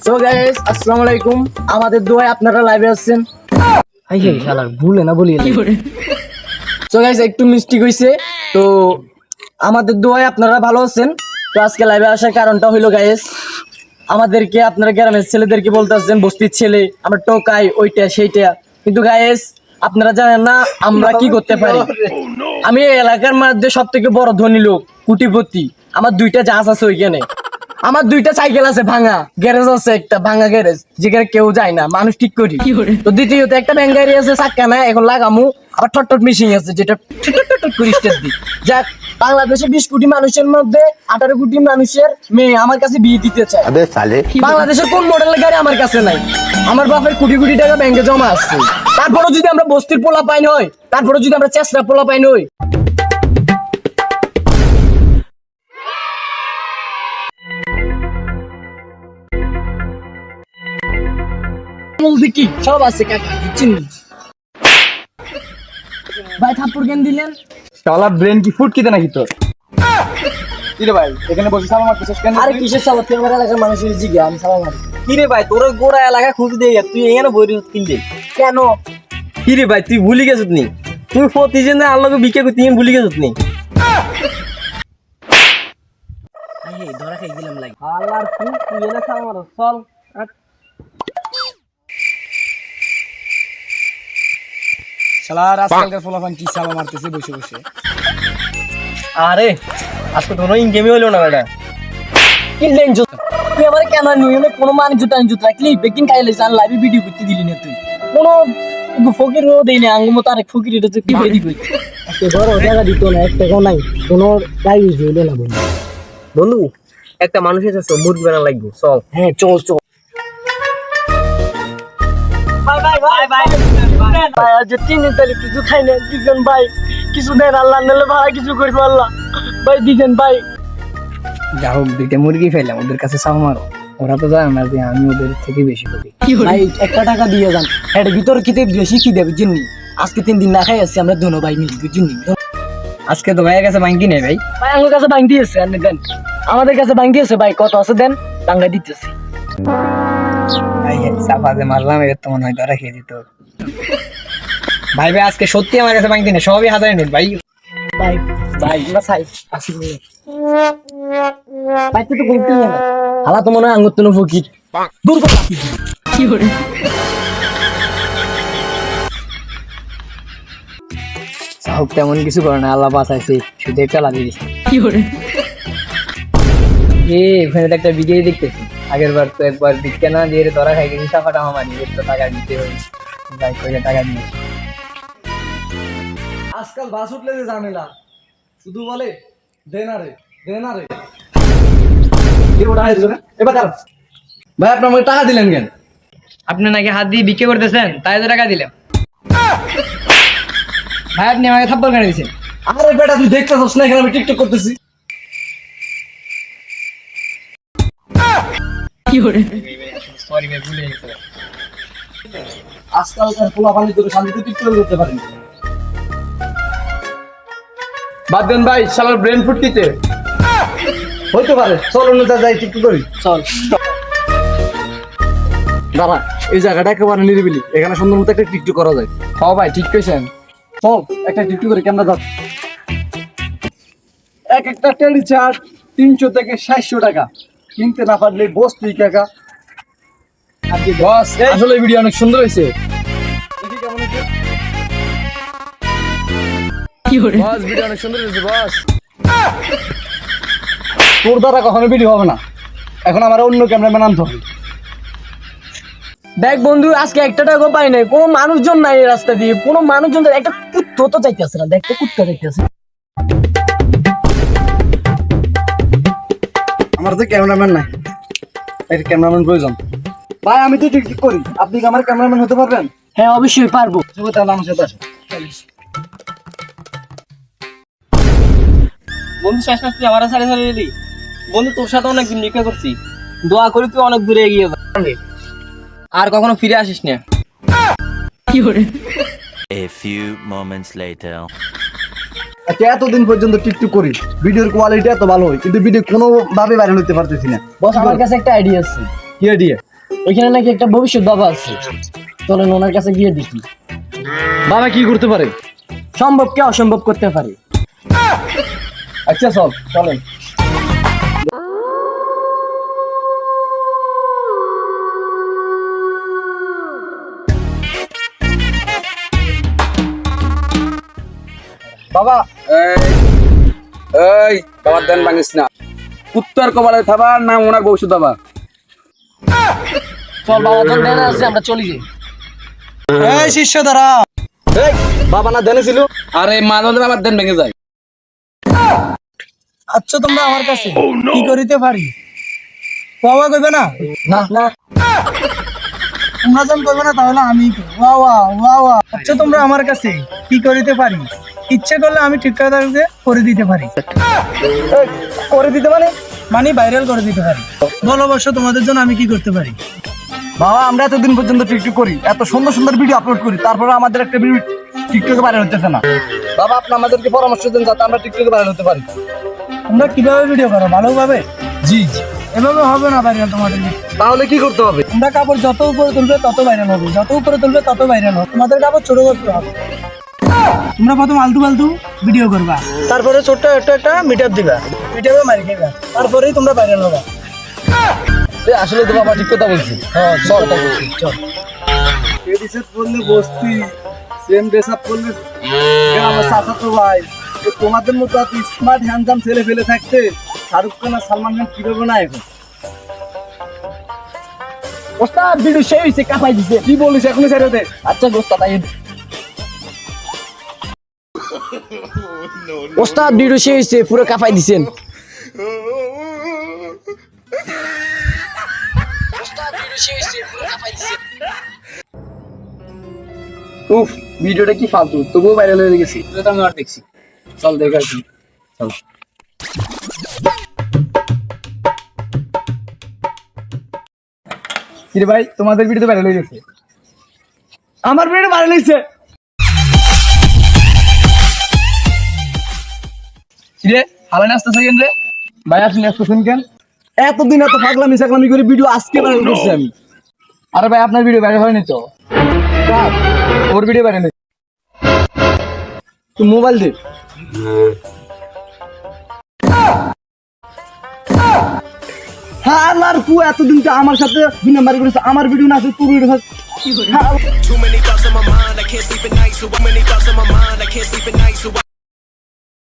So guys আসসালামু আলাইকুম। আমাদের দোয়ায় আপনারা লাইভে আসছেন। হাই হাই শালার ভুলে না বলি। সো গাইস একটু মিস্টেক হইছে, তো আমাদের দোয়ায় আপনারা ভালো আছেন। তো আজকে লাইভে আসার কারণটা হইলো গাইস, আমাদেরকে আপনারা গ্রামের ছেলেদেরকে বলতে আসছেন বস্তির ছেলে, আমরা টোকাই ওইটা সেইটা, কিন্তু গাইস আপনারা জানেন না আমরা কি করতে পারি। আমি এই এলাকার মধ্যে সব থেকে বড় ধনী লোক, কোটিপতি। আমার 2টা জাহাজ আছে ওইখানে, আমার 2টা সাইকেল আছে, ভাঙা গ্যারেজ আছে, একটা ভাঙা গ্যারেজ যেখানে কেউ যায় না, মানুষ ঠিক করি। তো দ্বিতীয়ত একটা ব্যাংক গাড়ি আছে, চাক্কা নাই, এখন লাগামু। আবার ঠট্টট মেশিন আছে যেটা ঠট্টট করে স্টেপ দিই। যাক, বাংলাদেশে 20 কোটি মানুষের মধ্যে 18 কোটি মানুষের মেয়ে আমার কাছে বিয়ে দিতে চায়। বাংলাদেশের কোন মডেলের গাড়ি আমার কাছে নাই? আমার বাপের কোটি কোটি টাকা ব্যাংকে জমা আছে। তারপরেও যদি আমরা বস্তির পোলা পাইন হই, তারপরেও যদি আমরা চেষ্টা পোলা পাইন হই, কি সব আছে কাকা, বুঝছেন? ভাই থাপ্পড় কেন দিলেন? শালা ব্রেন কি ফুট কিতে নাকি তোর? কি রে ভাই এখানে বসে সাবা মারতেছিস কেন? আরে কিসের সাবাত? আমার এলাকার মানুষের জিজ্ঞা, আমি সাবা মারি। কি রে ভাই তোর গোড়া এলাকা খুঁজে দিয়ে তুই এখানে বই কিনলে কেন? কি রে ভাই তুই ভুলি গেছিস নি? তুই প্রতিদিন আল্লাহকে ভিক্ষা করতে তুই ভুলি গেছিস নি? এই ধরা খাই গেলাম লাগে। আল্লাহর তুই এনে সাবা মার চল। শালা আজকালকার ফলাফল কি সাবা মারতেছে বসে বসে। আরে আজকে তো ইন গেমই হলো না বেটা। কিনলেন জুতা, তুই আমার কেন নিয়ে কোনো মানে জুতা জুতা রাখলি বেকিং খাইলে জান লাইভে ভিডিও করতে দিলি না তুই। কোনো ফকির ও দেই না, আঙ্গুর মতো আরেক ফকির এটা তুই কি করে দিবি? আজকে বড় জায়গা দিত না, এক টাকাও নাই, কোনো গাড়ি হইলো না বন্ধু। বন্ধু একটা মানুষ এসেছে মুরগি বানা লাগবে চল। হ্যাঁ চল চল। ভাই আজ 3 দিন তাহলে কিছু খাই না, দিবেন ভাই কিছু দেন, আল্লাহ নালে ভাই কিছু করি আল্লাহ ভাই দিবেন ভাই। যা হোক 2টা মুরগি ফেললাম, ওদের কাছে সাবা মারো। ওরা তো জানে না যে আমি ওদের থেকে বেশি করি। ভাই 1 টাকা দিয়ে যান, এর ভিতর কিতে বেশি কি দেবে জিন্নি। আজকে 3 দিন না খাই আসছি আমরা দোনো ভাই মিল জিন্নি। আজকে তো ভাইয়ের কাছে ভাঙকি নেই ভাই। ভাই আমার কাছে ভাঙ দিয়েছে, আপনি দেন। আমাদের কাছে ভাঙ দিয়েছে ভাই, কত আছে দেন, টাঙ্গা দিতেছি। ভাই সাফা যে মারলাম এর তো মনে হয় ধরা খেয়ে দিত। ভাই ভাই আজকে সত্যি আমার কাছে ভাঙতি নেই, সবই হাজারে নোট ভাই। ভাই ভাই না সাই আসি বলে ভাই তুই তো বলতে না, হালা তো মনে হয় আঙ্গুর তুনো ফকির দূর কথা কি করে। সাহব তেমন কিছু করে না, আল্লাহ বাঁচাইছে, শুধু একটা লাগিয়ে দিছে। কি করে ওখানে তো একটা ভিডিও দেখতেছি, আগের বার তো একবার ভিক্ষা না দিয়ে ধরা খাই গেছি, সাফাটা আমার তো টাকা দিতে হবে, যাই করে টাকা দিয়েছি। আজকাল বাস উঠলে যে ঝামেলা, শুধু বলে দেনারে দেনারে। ভাই আপনি আমাকে টাকা দিলেন কেন? আপনি নাকি হাত দিয়ে ভিক্ষা করতেছেন, তাই তো টাকা দিলাম। ভাই আপনি আমাকে থাপ্পড় কেন দিয়েছেন? আরে বেটা তুই দেখতেছিস না এখানে আমি টিকটক করতেছি? কি করে সরি ভাই ভুলে গেছি। আজকালকার পোলা পানি তোকে শান্তিতে টিকটক করতে পারেন। বাদ দেন ভাই, শালার ব্রেন ফুটকিতে হইতে পারে। চল অন্য যাই টিকটক করি। চল দাঁড়া, এই জায়গাটা একেবারে নিরিবিলি, এখানে সুন্দর মতো একটা টিকটক করা যায়। হ্যাঁ ভাই ঠিক কইছেন। চল একটা টিকটক করে কেমন যাচ্ছে। এক একটা টেলি চার্জ 300 থেকে 700 টাকা, কিনতে না পারলে বস তুই কাকা। বস আসলে ভিডিও অনেক সুন্দর হয়েছে। দেখি কেমন হচ্ছে। কি করে বস ভিডিও অনেক সুন্দর হয়েছে বস। তোর দ্বারা কখনো ভিডিও হবে না, এখন আমার অন্য ক্যামেরাম্যান আনতে হবে। দেখ বন্ধু, আজকে 1 টাকাও পাই নাই, কোনো মানুষজন নাই এই রাস্তা দিয়ে, কোনো মানুষজন নাই, একটা কুত্তো তো চাইতেছে না, দেখ তো কুত্তা চাইতেছে। আমার তো ক্যামেরাম্যান নাই, একটা ক্যামেরাম্যান প্রয়োজন। ভাই আমি তো টিকটক করি, আপনি কি আমার ক্যামেরাম্যান হতে পারবেন? হ্যাঁ অবশ্যই পারবো। তাহলে আমার সাথে আসো। বন্ধু শেষ মাস তুই আমার সাড়ে সাড়ে এলি। বন্ধু তোর সাথে অনেকদিন ভিক্ষা করছি, দোয়া করি তুই অনেক দূরে এগিয়ে যা, আর কখনো ফিরে আসিস না। কি করে A few moments later. আচ্ছা এতদিন পর্যন্ত টিকটক করি, ভিডিওর কোয়ালিটি এত ভালো হয়, কিন্তু ভিডিও কোনোভাবে ভাইরাল হতে পারতেছি না। বস আমার কাছে একটা আইডিয়া আছে। কি আইডিয়া? ওইখানে নাকি একটা ভবিষ্যৎ বাবা আছে, চলেন ওনার কাছে গিয়ে দেখি। বাবা কি করতে পারে? সম্ভবকে অসম্ভব করতে পারে। আচ্ছা চলেন। বাবা এই বাবার দেন ভাঙিস না। উত্তর কপালে থাবার না ওনার ভবিষ্যৎ বাবা। চল বাবা, তোর দেনা আছে, আমরা চলি যাই। এই শিষ্য দাঁড়া। এই বাবা না দেনে ছিল? আরে মাদল বাবার দেন ভেঙে যায়। আচ্ছা তোমরা আমার কাছে কি করিতে পারি? বাবা কইবে না? না না, তোমরা যখন কইবে না তাহলে আমি ওয়া ওয়া ওয়া ওয়া। আচ্ছা তোমরা আমার কাছে কি করিতে পারি? ইচ্ছে করলে আমি ঠিকঠাকভাবে করে দিতে পারি। এই, করে দিতে মানে? মানে ভাইরাল করে দিতে পারি। বলো অবশ্য তোমাদের জন্য আমি কি করতে পারি? বাবা আমরা এতদিন পর্যন্ত টিকটক করি, এত সুন্দর সুন্দর ভিডিও আপলোড করি, তারপরে আমাদের একটা ভিডিও টিকটকে ভাইরাল হতেছে না। বাবা আপনি আমাদেরকে পরামর্শ দেন যাতে আমরা টিকটকে ভাইরাল হতে পারি। তোমরা কিভাবে ভিডিও করো? ভালোভাবে? জি জি। এভাবে হবে না ভাইরাল তোমাদের video। তাহলে কি করতে হবে? তোমরা কাপড় যত উপরে তুলবে তত ভাইরাল হবে, যত উপরে তুলবে তত ভাইরাল হবে। তোমাদের কাপড় ছোট করতে হবে। তোমরা প্রথম আলতু ফালতু ভিডিও করবা, তারপরে ছোট্ট একটা মিটআপ দিবা, মিটআপে মারি খাইবা, তারপরেই তোমরা ভাইরাল হবে। আসলে তো বাবা ঠিক কথা বলছি। হ্যাঁ চল চল। এডিসেট করলে বস্তি, সেম ড্রেস আপ করলে আমার চাচা তো ভাই। তো তোমাদের মতো এত স্মার্ট হ্যান্ডসাম ছেলে ফেলে থাকতে শাহরুখ খান আর সালমান খান কিভাবে না এখন? ওস্তাদ ভিডিও সেই হইছে, কাপাই দিছে। কি বলিস এখনই ছেড়ে দে। আচ্ছা ওস্তাদ আই ওস্তাদ ভিডিও সেই হইছে, পুরো কাপাই দিছেন। উফ ভিডিওটা কি ফালতু, তবুও ভাইরাল হয়ে গেছি। এটা তো আমি আর দেখছি। চল দেখে আসি। চল। কিরে ভাই তোমাদের ভিডিও তো ভাইরাল হয়ে গেছে, আমার ভিডিও ভাইরাল হয়েছে। কিরে হালাই নাস্তা সেকেন্ড রে? ভাই আপনি আসতেছেন কেন? এতদিন এত পাগলামি সাগলামি করে ভিডিও আজকে ভাইরাল করছি আমি। আরে ভাই আপনার ভিডিও ভাইরাল হয়নি তো? কার? ওর ভিডিও ভাইরাল হয়েছে। তুই মোবাইল দে। হ্যাঁ আমার কু এতদিন তো আমার সাথে দুই নাম্বারি করেছে, আমার ভিডিও না আছে তোর video. Too many thoughts on my mind, I can't sleep at night. So many thoughts on my mind, I can't sleep at night. So